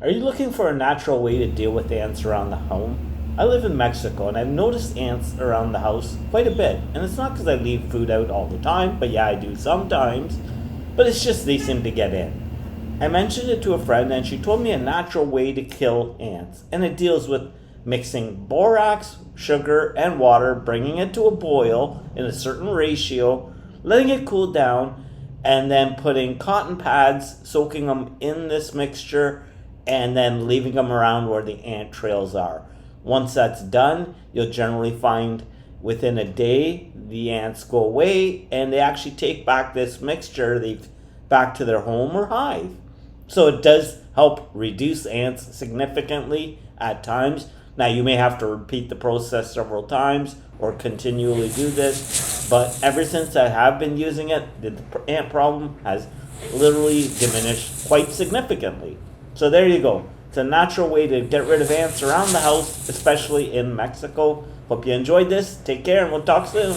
Are you looking for a natural way to deal with ants around the home? I live in Mexico and I've noticed ants around the house quite a bit. And it's not because I leave food out all the time, but yeah, I do sometimes. But it's just they seem to get in. I mentioned it to a friend and she told me a natural way to kill ants. And it deals with mixing borax, sugar, and water, bringing it to a boil in a certain ratio, letting it cool down, and then putting cotton pads, soaking them in this mixture, and then leaving them around where the ant trails are. Once that's done, you'll generally find within a day the ants go away and they actually take back this mixture back to their home or hive. So it does help reduce ants significantly at times. Now you may have to repeat the process several times or continually do this, but ever since I have been using it, the ant problem has literally diminished quite significantly. So there you go. It's a natural way to get rid of ants around the house, especially in Mexico. Hope you enjoyed this. Take care and we'll talk soon.